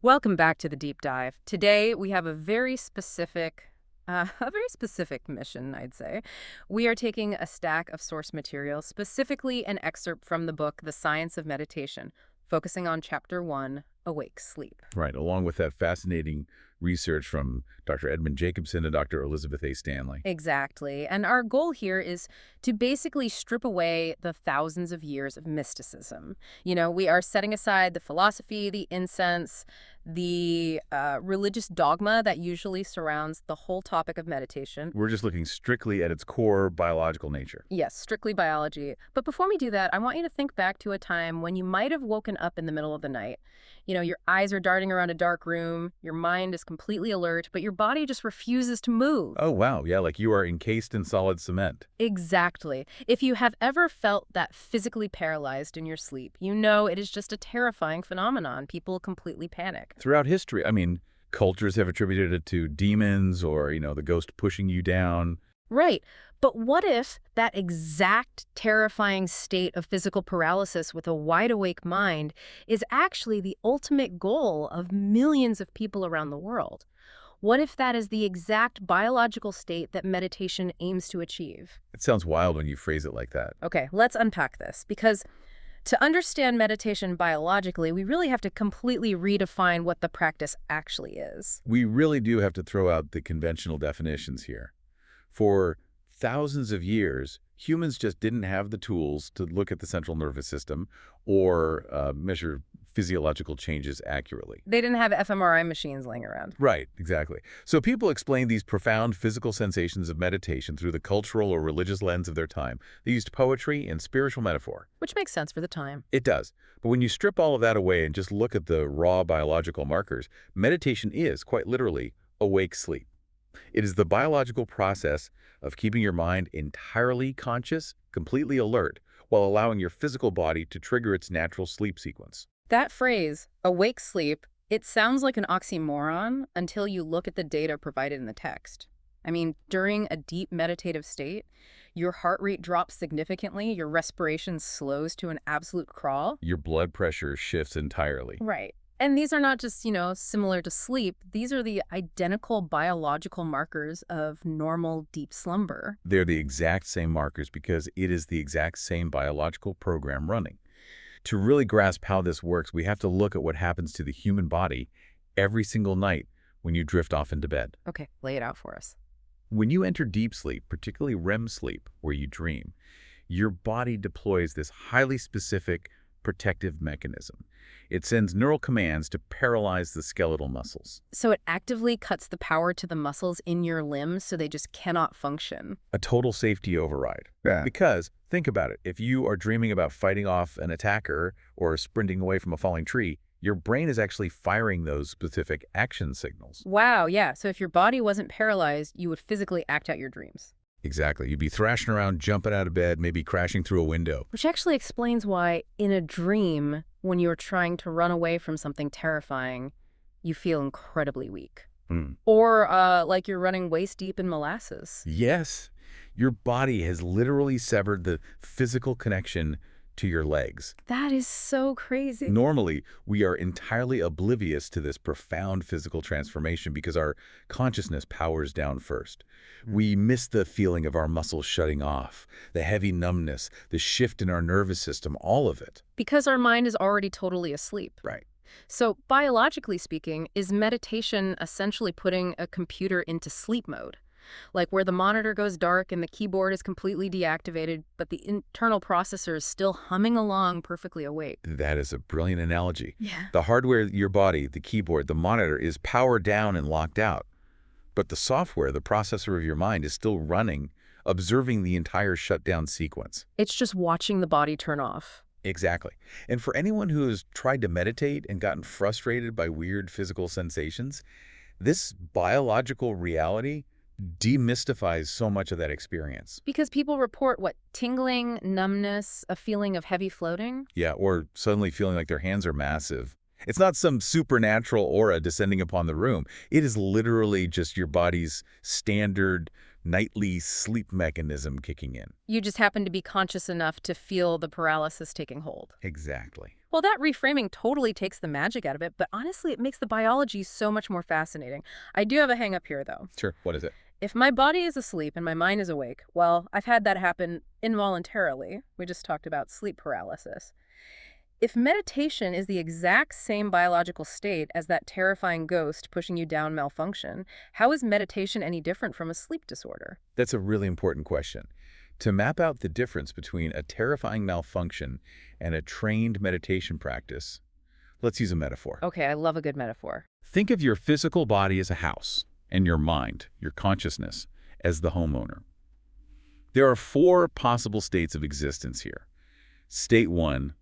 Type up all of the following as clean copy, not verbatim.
Welcome back to the deep dive. Today we have a very specific mission, I'd say. We are taking a stack of source material, specifically an excerpt from the book The Science of Meditation, focusing on Chapter 1, Awake Sleep. Right, along with that fascinating research from Dr. Edmund Jacobson and Dr. Elizabeth A. Stanley. Exactly. And our goal here is to basically strip away the thousands of years of mysticism. We are setting aside the philosophy, the incense, the religious dogma that usually surrounds the whole topic of meditation. We're just looking strictly at its core biological nature. Yes, strictly biology. But before we do that, I want you to think back to a time when you might have woken up in the middle of the night. Your eyes are darting around a dark room, your mind is completely alert, but your body just refuses to move. Oh, wow, yeah, like you are encased in solid cement. Exactly. If you have ever felt that physically paralyzed in your sleep, you know it is just a terrifying phenomenon. People completely panic. Throughout history, cultures have attributed it to demons or, the ghost pushing you down. Right. But what if that exact terrifying state of physical paralysis with a wide-awake mind is actually the ultimate goal of millions of people around the world? What if that is the exact biological state that meditation aims to achieve? It sounds wild when you phrase it like that. Okay, let's unpack this, because to understand meditation biologically, we really have to completely redefine what the practice actually is. We really do have to throw out the conventional definitions here. For thousands of years, humans just didn't have the tools to look at the central nervous system or measure physiological changes accurately. They didn't have fMRI machines laying around. Right, exactly. So people explained these profound physical sensations of meditation through the cultural or religious lens of their time. They used poetry and spiritual metaphor. Which makes sense for the time. It does. But when you strip all of that away and just look at the raw biological markers, meditation is, quite literally, awake sleep. It is the biological process of keeping your mind entirely conscious, completely alert, while allowing your physical body to trigger its natural sleep sequence. That phrase, awake sleep, it sounds like an oxymoron until you look at the data provided in the text. During a deep meditative state, your heart rate drops significantly, your respiration slows to an absolute crawl. Your blood pressure shifts entirely. Right. And these are not just, similar to sleep. These are the identical biological markers of normal deep slumber. They're the exact same markers because it is the exact same biological program running. To really grasp how this works, we have to look at what happens to the human body every single night when you drift off into bed. Okay, lay it out for us. When you enter deep sleep, particularly REM sleep, where you dream, your body deploys this highly specific protective mechanism. It sends neural commands to paralyze the skeletal muscles. So it actively cuts the power to the muscles in your limbs so they just cannot function. A total safety override. Yeah. Because, think about it, if you are dreaming about fighting off an attacker or sprinting away from a falling tree, your brain is actually firing those specific action signals. Wow, yeah. So if your body wasn't paralyzed, you would physically act out your dreams. Exactly. You'd be thrashing around, jumping out of bed, maybe crashing through a window. Which actually explains why, in a dream, when you're trying to run away from something terrifying, you feel incredibly weak. Or like you're running waist deep in molasses. Yes. Your body has literally severed the physical connection to your legs. That is so crazy. Normally, we are entirely oblivious to this profound physical transformation because our consciousness powers down first. We miss the feeling of our muscles shutting off, the heavy numbness, the shift in our nervous system, all of it. Because our mind is already totally asleep. Right. So, biologically speaking, is meditation essentially putting a computer into sleep mode? Like where the monitor goes dark and the keyboard is completely deactivated, but the internal processor is still humming along perfectly awake. That is a brilliant analogy. Yeah. The hardware, your body, the keyboard, the monitor is powered down and locked out. But the software, the processor of your mind, is still running, observing the entire shutdown sequence. It's just watching the body turn off. Exactly. And for anyone who has tried to meditate and gotten frustrated by weird physical sensations, this biological reality demystifies so much of that experience. Because people report what? Tingling, numbness, a feeling of heavy floating? Yeah, or suddenly feeling like their hands are massive. It's not some supernatural aura descending upon the room. It is literally just your body's standard nightly sleep mechanism kicking in. You just happen to be conscious enough to feel the paralysis taking hold. Exactly. Well, that reframing totally takes the magic out of it, but honestly, it makes the biology so much more fascinating. I do have a hang up here, though. Sure, what is it? If my body is asleep and my mind is awake, well, I've had that happen involuntarily. We just talked about sleep paralysis. If meditation is the exact same biological state as that terrifying ghost pushing you down malfunction, how is meditation any different from a sleep disorder? That's a really important question. To map out the difference between a terrifying malfunction and a trained meditation practice, let's use a metaphor. Okay, I love a good metaphor. Think of your physical body as a house, and your mind, your consciousness, as the homeowner. There are 4 possible states of existence here. State 1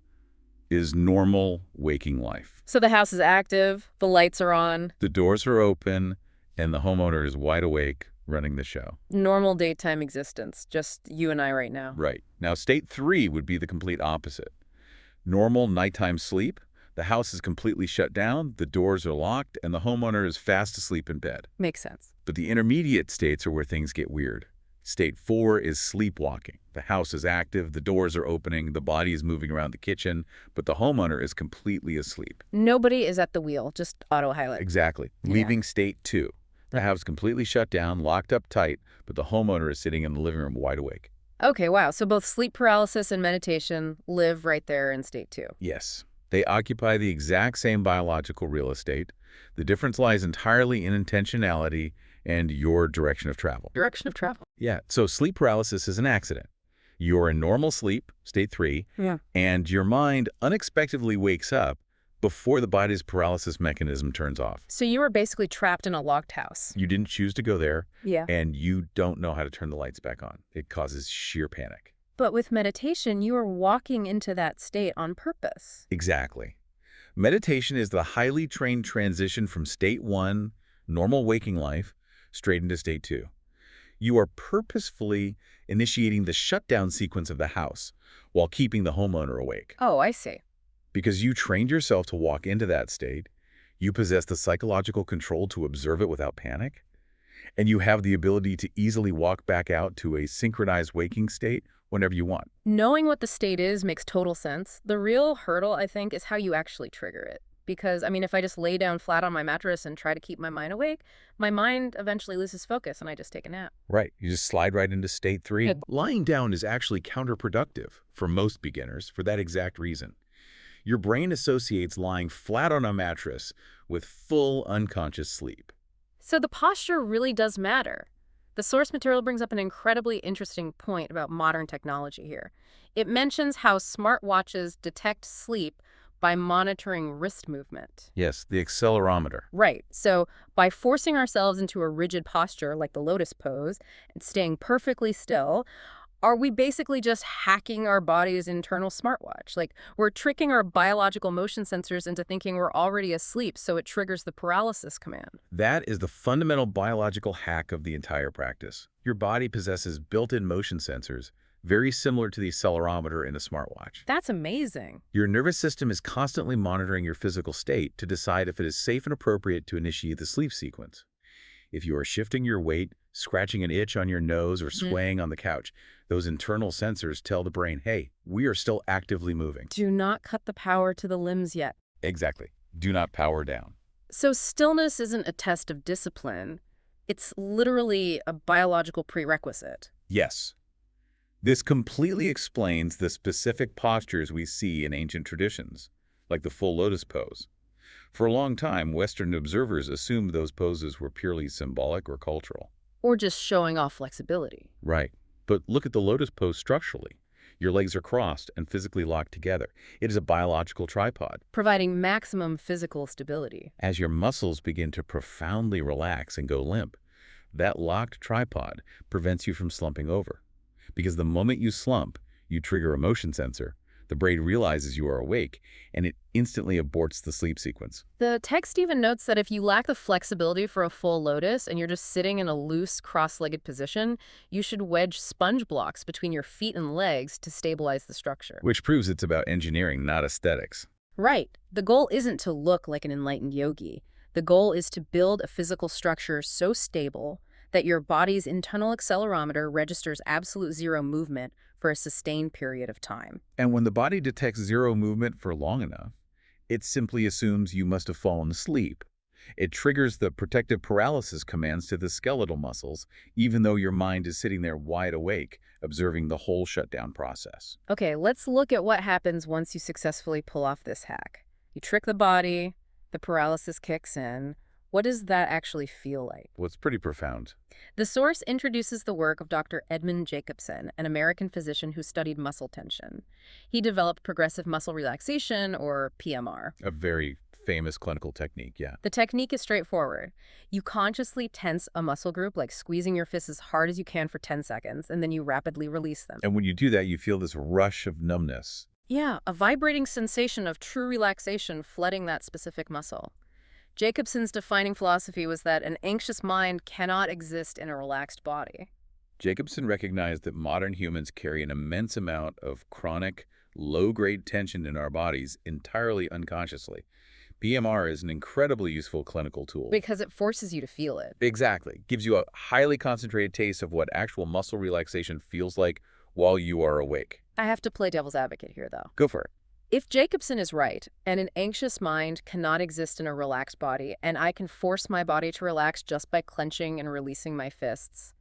is normal waking life. So the house is active, the lights are on, The doors are open, and the homeowner is wide awake, running the show. normal daytime existence, just you and I right now. Right. Now, state 3 would be the complete opposite. Normal nighttime sleep, the house is completely shut down, the doors are locked, and the homeowner is fast asleep in bed. Makes sense. But the intermediate states are where things get weird. State 4 is sleepwalking. The house is active, the doors are opening, the body is moving around the kitchen, but the homeowner is completely asleep. Nobody is at the wheel, just autopilot. Exactly. Yeah. Leaving state 2. The house completely shut down, locked up tight, but the homeowner is sitting in the living room wide awake. Okay, wow. So both sleep paralysis and meditation live right there in state 2. Yes. They occupy the exact same biological real estate. The difference lies entirely in intentionality and your direction of travel. Direction of travel. Yeah, so sleep paralysis is an accident. You're in normal sleep, state 3, Yeah. and your mind unexpectedly wakes up before the body's paralysis mechanism turns off. So you were basically trapped in a locked house. You didn't choose to go there, Yeah. and you don't know how to turn the lights back on. It causes sheer panic. But with meditation, you are walking into that state on purpose. Exactly. Meditation is the highly trained transition from state 1, normal waking life, straight into state 2. You are purposefully initiating the shutdown sequence of the house while keeping the homeowner awake. Oh, I see. Because you trained yourself to walk into that state, you possess the psychological control to observe it without panic, and you have the ability to easily walk back out to a synchronized waking state whenever you want. Knowing what the state is makes total sense. The real hurdle, I think, is how you actually trigger it. Because, I mean, if I just lay down flat on my mattress and try to keep my mind awake, my mind eventually loses focus and I just take a nap. Right. You just slide right into state 3. Good. Lying down is actually counterproductive for most beginners for that exact reason. Your brain associates lying flat on a mattress with full unconscious sleep. So the posture really does matter. The source material brings up an incredibly interesting point about modern technology here. It mentions how smartwatches detect sleep by monitoring wrist movement. Yes, the accelerometer. Right. So by forcing ourselves into a rigid posture like the lotus pose and staying perfectly still, are we basically just hacking our body's internal smartwatch? Like, we're tricking our biological motion sensors into thinking we're already asleep, so it triggers the paralysis command. That is the fundamental biological hack of the entire practice. Your body possesses built-in motion sensors, very similar to the accelerometer in a smartwatch. That's amazing. Your nervous system is constantly monitoring your physical state to decide if it is safe and appropriate to initiate the sleep sequence. If you are shifting your weight, scratching an itch on your nose, or swaying on the couch, those internal sensors tell the brain, hey, we are still actively moving. Do not cut the power to the limbs yet. Exactly. Do not power down. So stillness isn't a test of discipline. It's literally a biological prerequisite. Yes. This completely explains the specific postures we see in ancient traditions, like the full lotus pose. For a long time, Western observers assumed those poses were purely symbolic or cultural. Or just showing off flexibility. Right. But look at the lotus pose structurally. Your legs are crossed and physically locked together. It is a biological tripod. Providing maximum physical stability. As your muscles begin to profoundly relax and go limp, that locked tripod prevents you from slumping over. Because the moment you slump, you trigger a motion sensor. The brain realizes you are awake, and it instantly aborts the sleep sequence. The text even notes that if you lack the flexibility for a full lotus and you're just sitting in a loose, cross-legged position, you should wedge sponge blocks between your feet and legs to stabilize the structure. Which proves it's about engineering, not aesthetics. Right. The goal isn't to look like an enlightened yogi. The goal is to build a physical structure so stable that your body's internal accelerometer registers absolute zero movement for a sustained period of time. And when the body detects zero movement for long enough, it simply assumes you must have fallen asleep. It triggers the protective paralysis commands to the skeletal muscles, even though your mind is sitting there wide awake, observing the whole shutdown process. Okay, let's look at what happens once you successfully pull off this hack. You trick the body, the paralysis kicks in. What does that actually feel like? Well, it's pretty profound. The source introduces the work of Dr. Edmund Jacobson, an American physician who studied muscle tension. He developed progressive muscle relaxation, or PMR. A very famous clinical technique, yeah. The technique is straightforward. You consciously tense a muscle group, like squeezing your fist as hard as you can for 10 seconds, and then you rapidly release them. And when you do that, you feel this rush of numbness. Yeah, a vibrating sensation of true relaxation flooding that specific muscle. Jacobson's defining philosophy was that an anxious mind cannot exist in a relaxed body. Jacobson recognized that modern humans carry an immense amount of chronic, low-grade tension in our bodies entirely unconsciously. PMR is an incredibly useful clinical tool. Because it forces you to feel it. Exactly. Gives you a highly concentrated taste of what actual muscle relaxation feels like while you are awake. I have to play devil's advocate here, though. Go for it. If Jacobson is right, and an anxious mind cannot exist in a relaxed body, and I can force my body to relax just by clenching and releasing my fists,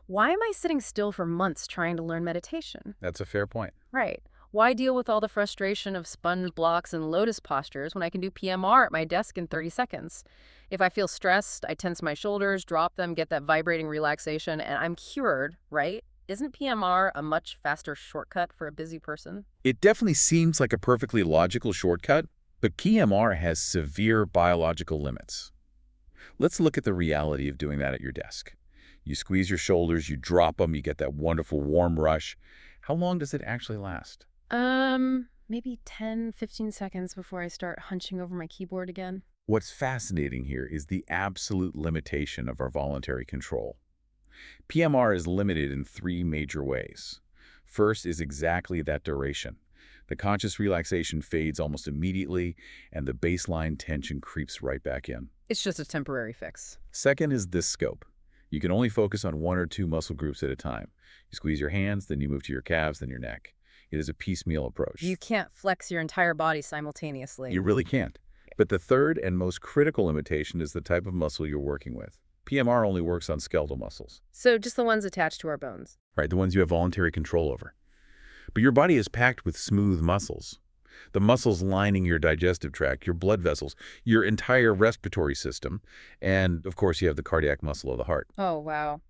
why am I sitting still for months trying to learn meditation? That's a fair point. Right. Why deal with all the frustration of sponge blocks and lotus postures when I can do PMR at my desk in 30 seconds? If I feel stressed, I tense my shoulders, drop them, get that vibrating relaxation, and I'm cured, right? Isn't PMR a much faster shortcut for a busy person? It definitely seems like a perfectly logical shortcut, but PMR has severe biological limits. Let's look at the reality of doing that at your desk. You squeeze your shoulders, you drop them, you get that wonderful warm rush. How long does it actually last? Maybe 10, 15 seconds before I start hunching over my keyboard again. What's fascinating here is the absolute limitation of our voluntary control. PMR is limited in three major ways. First is exactly that duration. The conscious relaxation fades almost immediately, and the baseline tension creeps right back in. It's just a temporary fix. Second is this scope. You can only focus on one or two muscle groups at a time. You squeeze your hands, then you move to your calves, then your neck. It is a piecemeal approach. You can't flex your entire body simultaneously. You really can't. But the third and most critical limitation is the type of muscle you're working with. PMR only works on skeletal muscles. So just the ones attached to our bones. Right, the ones you have voluntary control over. But your body is packed with smooth muscles. The muscles lining your digestive tract, your blood vessels, your entire respiratory system, and of course you have the cardiac muscle of the heart. Oh, wow.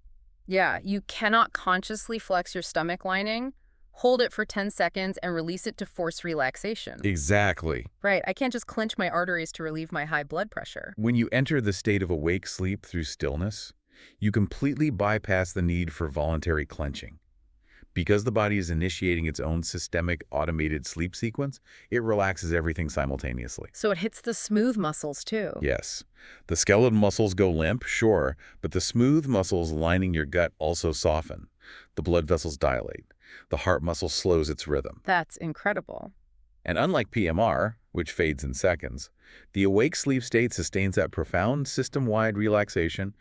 Yeah, you cannot consciously flex your stomach lining, hold it for 10 seconds, and release it to force relaxation. Exactly. Right, I can't just clench my arteries to relieve my high blood pressure. When you enter the state of awake sleep through stillness, you completely bypass the need for voluntary clenching. Because the body is initiating its own systemic automated sleep sequence, it relaxes everything simultaneously. So it hits the smooth muscles too. Yes. The skeletal muscles go limp, sure, but the smooth muscles lining your gut also soften. The blood vessels dilate. The heart muscle slows its rhythm. That's incredible. And unlike PMR, which fades in seconds, the awake sleep state sustains that profound system-wide relaxation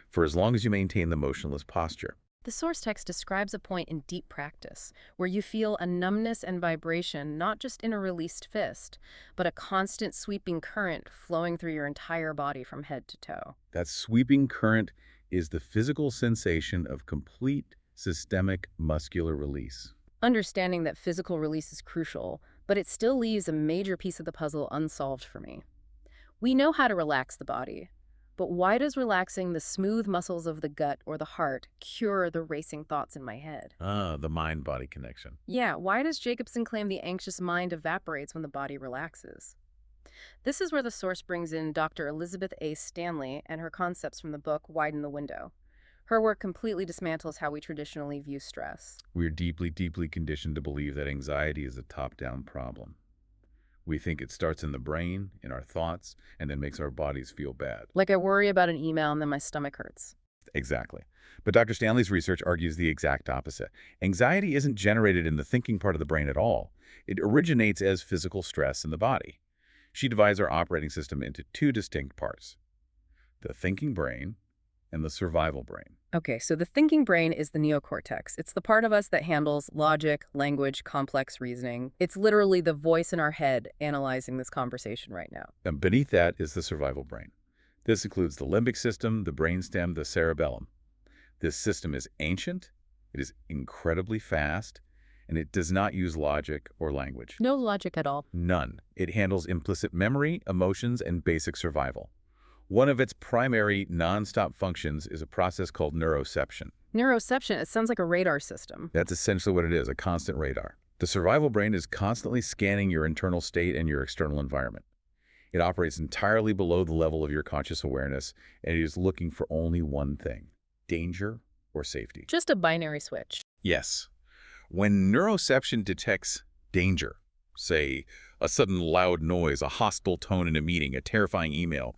for as long as you maintain the motionless posture. The source text describes a point in deep practice where you feel a numbness and vibration not just in a released fist, but a constant sweeping current flowing through your entire body from head to toe. That sweeping current is the physical sensation of complete systemic muscular release. Understanding that physical release is crucial, but it still leaves a major piece of the puzzle unsolved for me. We know how to relax the body, but why does relaxing the smooth muscles of the gut or the heart cure the racing thoughts in my head? The mind-body connection. Yeah, why does Jacobson claim the anxious mind evaporates when the body relaxes? This is where the source brings in Dr. Elizabeth A. Stanley and her concepts from the book Widen the Window. Her work completely dismantles how we traditionally view stress. We're deeply, deeply conditioned to believe that anxiety is a top-down problem. We think it starts in the brain, in our thoughts, and then makes our bodies feel bad. Like I worry about an email and then my stomach hurts. Exactly. But Dr. Stanley's research argues the exact opposite. Anxiety isn't generated in the thinking part of the brain at all. It originates as physical stress in the body. She divides our operating system into two distinct parts: the thinking brain and the survival brain. Okay, so the thinking brain is the neocortex. It's the part of us that handles logic, language, complex reasoning. It's literally the voice in our head analyzing this conversation right now. And beneath that is the survival brain. This includes the limbic system, the brainstem, the cerebellum. This system is ancient, it is incredibly fast, and it does not use logic or language. No logic at all. None. It handles implicit memory, emotions, and basic survival. One of its primary nonstop functions is a process called neuroception. Neuroception, it sounds like a radar system. That's essentially what it is, a constant radar. The survival brain is constantly scanning your internal state and your external environment. It operates entirely below the level of your conscious awareness, and it is looking for only one thing: danger or safety. Just a binary switch. Yes. When neuroception detects danger, say a sudden loud noise, a hostile tone in a meeting, a terrifying email,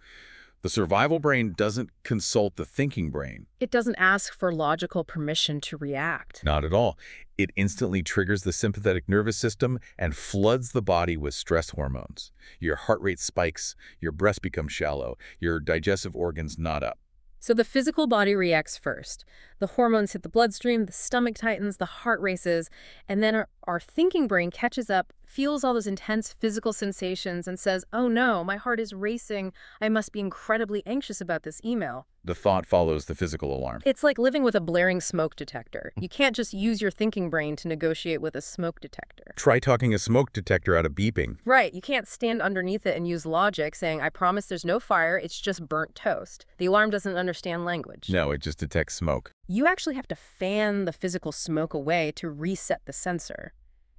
the survival brain doesn't consult the thinking brain. It doesn't ask for logical permission to react. Not at all. It instantly triggers the sympathetic nervous system and floods the body with stress hormones. Your heart rate spikes, your breath becomes shallow, your digestive organs knot up. So the physical body reacts first. The hormones hit the bloodstream, the stomach tightens, the heart races, and then our thinking brain catches up, feels all those intense physical sensations, and says, oh no, my heart is racing. I must be incredibly anxious about this email. The thought follows the physical alarm. It's like living with a blaring smoke detector. You can't just use your thinking brain to negotiate with a smoke detector. Try talking a smoke detector out of beeping. Right. You can't stand underneath it and use logic saying, I promise there's no fire, it's just burnt toast. The alarm doesn't understand language. No, it just detects smoke. You actually have to fan the physical smoke away to reset the sensor.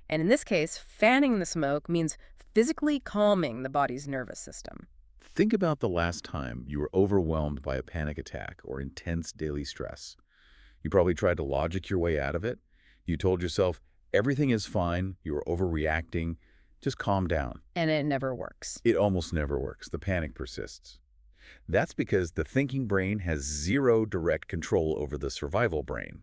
And in this case, fanning the smoke means physically calming the body's nervous system. Think about the last time you were overwhelmed by a panic attack or intense daily stress. You probably tried to logic your way out of it. You told yourself, everything is fine, you are overreacting, just calm down. And it never works. It almost never works. The panic persists. That's because the thinking brain has zero direct control over the survival brain.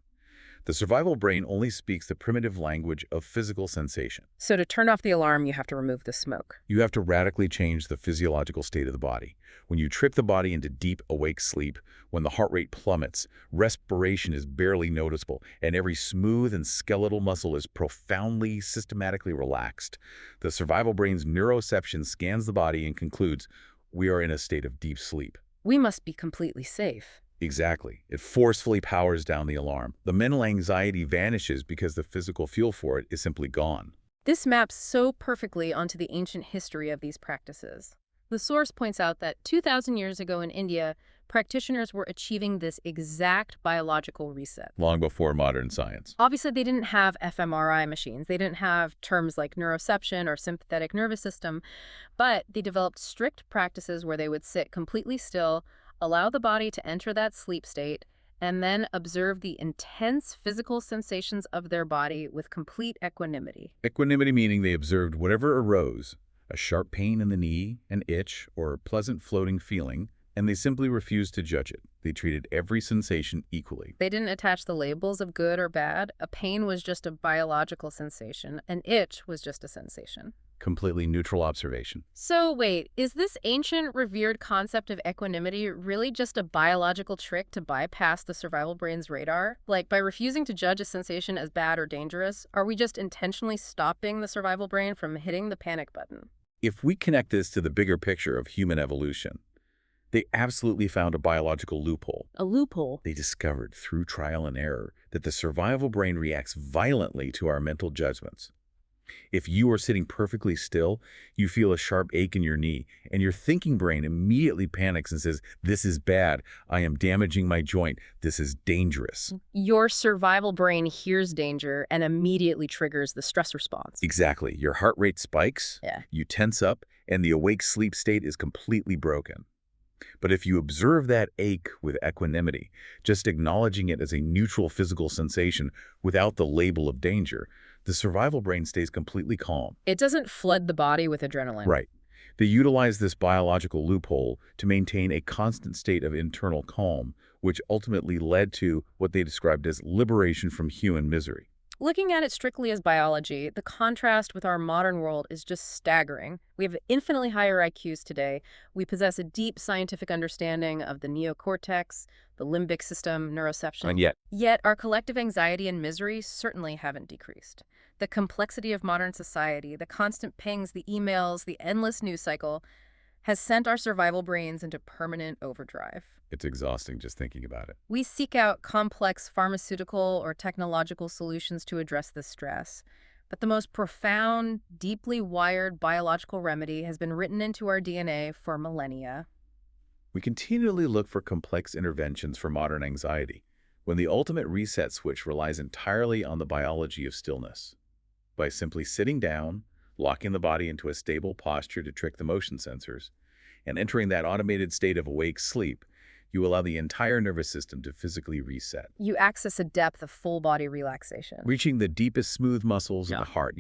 The survival brain only speaks the primitive language of physical sensation. So to turn off the alarm, you have to remove the smoke. You have to radically change the physiological state of the body. When you trip the body into deep awake sleep, when the heart rate plummets, respiration is barely noticeable, and every smooth and skeletal muscle is profoundly, systematically relaxed, the survival brain's neuroception scans the body and concludes, we are in a state of deep sleep. We must be completely safe. Exactly. It forcefully powers down the alarm. The mental anxiety vanishes because the physical fuel for it is simply gone. This maps so perfectly onto the ancient history of these practices. The source points out that 2,000 years ago in India, practitioners were achieving this exact biological reset. Long before modern science. Obviously, they didn't have fMRI machines. They didn't have terms like neuroception or sympathetic nervous system, but they developed strict practices where they would sit completely still, allow the body to enter that sleep state, and then observe the intense physical sensations of their body with complete equanimity. Equanimity meaning they observed whatever arose, a sharp pain in the knee, an itch, or a pleasant floating feeling, and they simply refused to judge it. They treated every sensation equally. They didn't attach the labels of good or bad. A pain was just a biological sensation. An itch was just a sensation. Completely neutral observation. So wait, is this ancient, revered concept of equanimity really just a biological trick to bypass the survival brain's radar? Like, by refusing to judge a sensation as bad or dangerous, are we just intentionally stopping the survival brain from hitting the panic button? If we connect this to the bigger picture of human evolution, they absolutely found a biological loophole. A loophole? They discovered through trial and error that the survival brain reacts violently to our mental judgments. If you are sitting perfectly still, you feel a sharp ache in your knee, and your thinking brain immediately panics and says, this is bad, I am damaging my joint, this is dangerous. Your survival brain hears danger and immediately triggers the stress response. Exactly. Your heart rate spikes, Yeah. you tense up, and the awake sleep state is completely broken. But if you observe that ache with equanimity, just acknowledging it as a neutral physical sensation without the label of danger, the survival brain stays completely calm. It doesn't flood the body with adrenaline. Right. They utilize this biological loophole to maintain a constant state of internal calm, which ultimately led to what they described as liberation from human misery. Looking at it strictly as biology, the contrast with our modern world is just staggering. We have infinitely higher IQs today. We possess a deep scientific understanding of the neocortex, the limbic system, neuroception. And yet, Yet our collective anxiety and misery certainly haven't decreased. The complexity of modern society, the constant pings, the emails, the endless news cycle, has sent our survival brains into permanent overdrive. it's exhausting just thinking about it. We seek out complex pharmaceutical or technological solutions to address this stress. But the most profound, deeply wired biological remedy has been written into our DNA for millennia. We continually look for complex interventions for modern anxiety, when the ultimate reset switch relies entirely on the biology of stillness. By simply sitting down, locking the body into a stable posture to trick the motion sensors, and entering that automated state of awake sleep, you allow the entire nervous system to physically reset. You access a depth of full body relaxation. Reaching the deepest smooth muscles of the heart,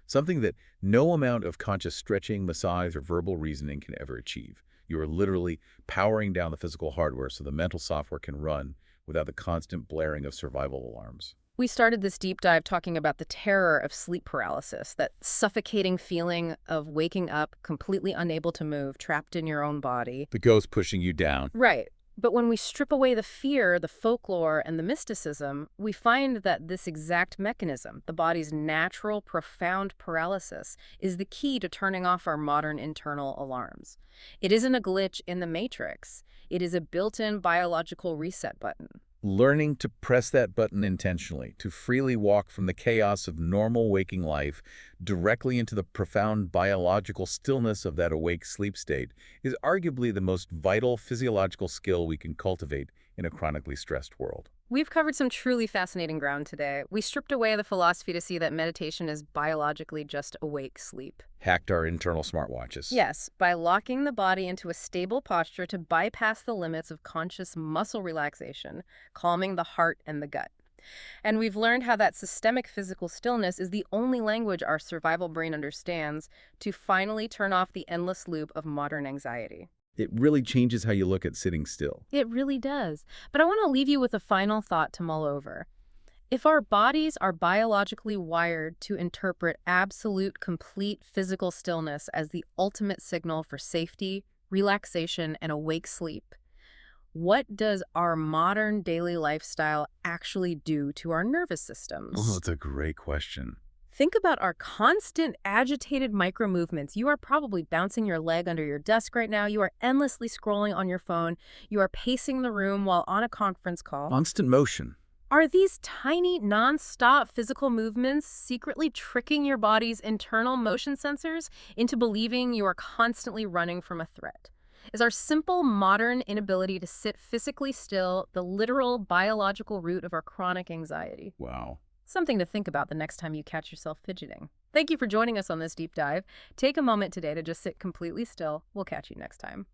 something that no amount of conscious stretching, massage, or verbal reasoning can ever achieve. You are literally powering down the physical hardware so the mental software can run without the constant blaring of survival alarms. We started this deep dive talking about the terror of sleep paralysis, that suffocating feeling of waking up completely unable to move, trapped in your own body. The ghost pushing you down. Right. But when we strip away the fear, the folklore, and the mysticism, we find that this exact mechanism, the body's natural, profound paralysis, is the key to turning off our modern internal alarms. It isn't a glitch in the matrix. It is a built-in biological reset button. Learning to press that button intentionally, to freely walk from the chaos of normal waking life directly into the profound biological stillness of that awake sleep state, is arguably the most vital physiological skill we can cultivate in a chronically stressed world. We've covered some truly fascinating ground today. We stripped away the philosophy to see that meditation is biologically just awake sleep. Hacked our internal smartwatches. Yes, by locking the body into a stable posture to bypass the limits of conscious muscle relaxation, calming the heart and the gut. And we've learned how that systemic physical stillness is the only language our survival brain understands to finally turn off the endless loop of modern anxiety. It really changes how you look at sitting still. It really does. But I want to leave you with a final thought to mull over. If our bodies are biologically wired to interpret absolute, complete physical stillness as the ultimate signal for safety, relaxation, and awake sleep, what does our modern daily lifestyle actually do to our nervous systems? Oh, that's a great question. Think about our constant agitated micro-movements. You are probably bouncing your leg under your desk right now. You are endlessly scrolling on your phone. You are pacing the room while on a conference call. Constant motion. Are these tiny, non-stop physical movements secretly tricking your body's internal motion sensors into believing you are constantly running from a threat? Is our simple modern inability to sit physically still the literal biological root of our chronic anxiety? Wow. Something to think about the next time you catch yourself fidgeting. Thank you for joining us on this deep dive. Take a moment today to just sit completely still. We'll catch you next time.